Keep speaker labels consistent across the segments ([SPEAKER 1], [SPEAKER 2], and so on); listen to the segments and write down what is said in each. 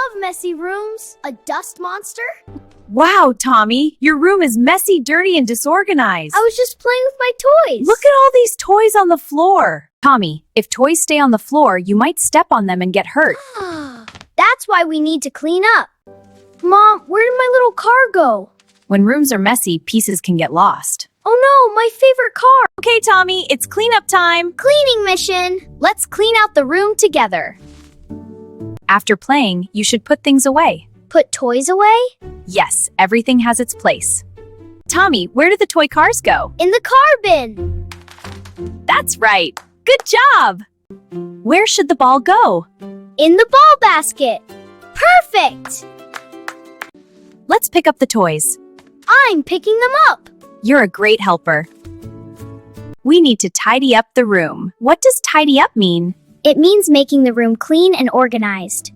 [SPEAKER 1] love messy rooms. A dust monster?
[SPEAKER 2] Wow, Tommy, your room is messy, dirty, and disorganized.
[SPEAKER 1] I was just playing with my toys.
[SPEAKER 2] Look at all these toys on the floor. Tommy, if toys stay on the floor, you might step on them and get hurt.
[SPEAKER 1] That's why we need to clean up. Mom, where did my little car go?
[SPEAKER 2] When rooms are messy, pieces can get lost.
[SPEAKER 1] Oh no, my favorite car.
[SPEAKER 2] Okay, Tommy, it's cleanup time.
[SPEAKER 1] Cleaning mission.
[SPEAKER 2] Let's clean out the room together. After playing, you should put things away.
[SPEAKER 1] Put toys away?
[SPEAKER 2] Yes, everything has its place. Tommy, where did the toy cars go?
[SPEAKER 1] In the car bin.
[SPEAKER 2] That's right. Good job. Where should the ball go?
[SPEAKER 1] In the ball basket. Perfect.
[SPEAKER 2] Let's pick up the toys.
[SPEAKER 1] I'm picking them up.
[SPEAKER 2] You're a great helper. We need to tidy up the room. What does tidy up mean?
[SPEAKER 1] It means making the room clean and organized.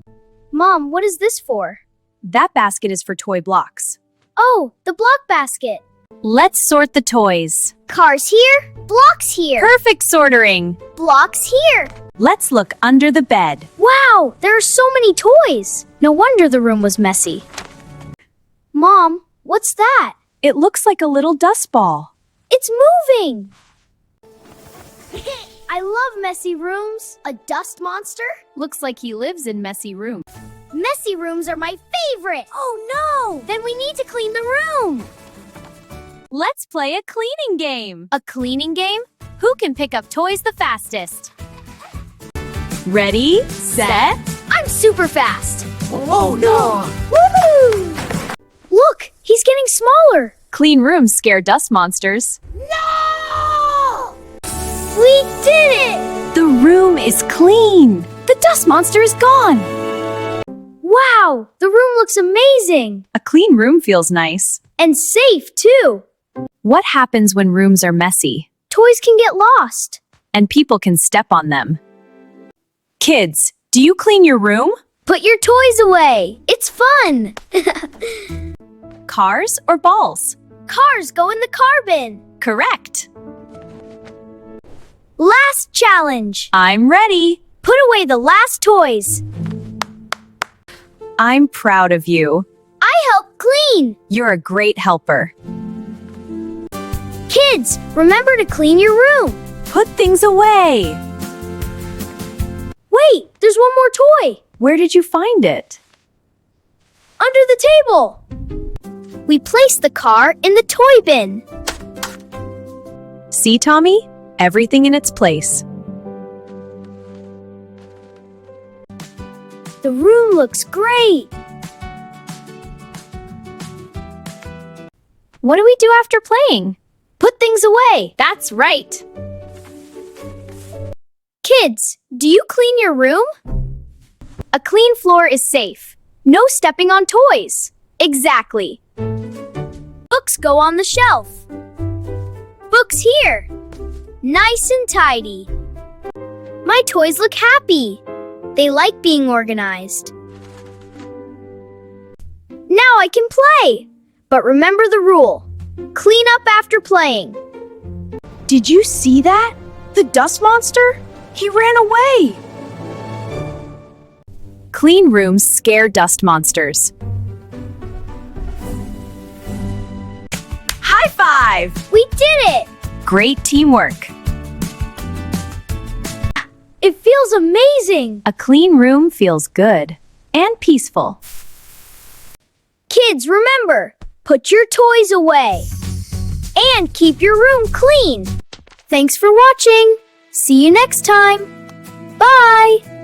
[SPEAKER 1] Mom, what is this for?
[SPEAKER 2] That basket is for toy blocks.
[SPEAKER 1] Oh, the block basket.
[SPEAKER 2] Let's sort the toys.
[SPEAKER 1] Cars here, blocks here.
[SPEAKER 2] Perfect sortering.
[SPEAKER 1] Blocks here.
[SPEAKER 2] Let's look under the bed.
[SPEAKER 1] Wow, there are so many toys. No wonder the room was messy. Mom, what's that?
[SPEAKER 2] It looks like a little dust ball.
[SPEAKER 1] It's moving. I love messy rooms. A dust monster?
[SPEAKER 2] Looks like he lives in messy rooms.
[SPEAKER 1] Messy rooms are my favorite. Oh no! Then we need to clean the room.
[SPEAKER 2] Let's play a cleaning game.
[SPEAKER 1] A cleaning game?
[SPEAKER 2] Who can pick up toys the fastest? Ready, set.
[SPEAKER 1] I'm super fast.
[SPEAKER 3] Oh no!
[SPEAKER 1] Woohoo! Look, he's getting smaller.
[SPEAKER 2] Clean rooms scare dust monsters.
[SPEAKER 1] No! We did it!
[SPEAKER 2] The room is clean. The dust monster is gone.
[SPEAKER 1] Wow, the room looks amazing.
[SPEAKER 2] A clean room feels nice.
[SPEAKER 1] And safe, too.
[SPEAKER 2] What happens when rooms are messy?
[SPEAKER 1] Toys can get lost.
[SPEAKER 2] And people can step on them. Kids, do you clean your room?
[SPEAKER 1] Put your toys away. It's fun.
[SPEAKER 2] Cars or balls?
[SPEAKER 1] Cars go in the car bin.
[SPEAKER 2] Correct.
[SPEAKER 1] Last challenge.
[SPEAKER 2] I'm ready.
[SPEAKER 1] Put away the last toys.
[SPEAKER 2] I'm proud of you.
[SPEAKER 1] I helped clean.
[SPEAKER 2] You're a great helper.
[SPEAKER 1] Kids, remember to clean your room.
[SPEAKER 2] Put things away.
[SPEAKER 1] Wait, there's one more toy.
[SPEAKER 2] Where did you find it?
[SPEAKER 1] Under the table. We placed the car in the toy bin.
[SPEAKER 2] See, Tommy? Everything in its place.
[SPEAKER 1] The room looks great.
[SPEAKER 2] What do we do after playing?
[SPEAKER 1] Put things away.
[SPEAKER 2] That's right.
[SPEAKER 1] Kids, do you clean your room? A clean floor is safe. No stepping on toys. Exactly. Books go on the shelf. Books here. Nice and tidy. My toys look happy. They like being organized. Now I can play. But remember the rule. Clean up after playing.
[SPEAKER 2] Did you see that? The dust monster? He ran away. Clean rooms scare dust monsters. High five!
[SPEAKER 1] We did it!
[SPEAKER 2] Great teamwork.
[SPEAKER 1] It feels amazing.
[SPEAKER 2] A clean room feels good and peaceful.
[SPEAKER 1] Kids, remember, put your toys away. And keep your room clean. Thanks for watching. See you next time. Bye!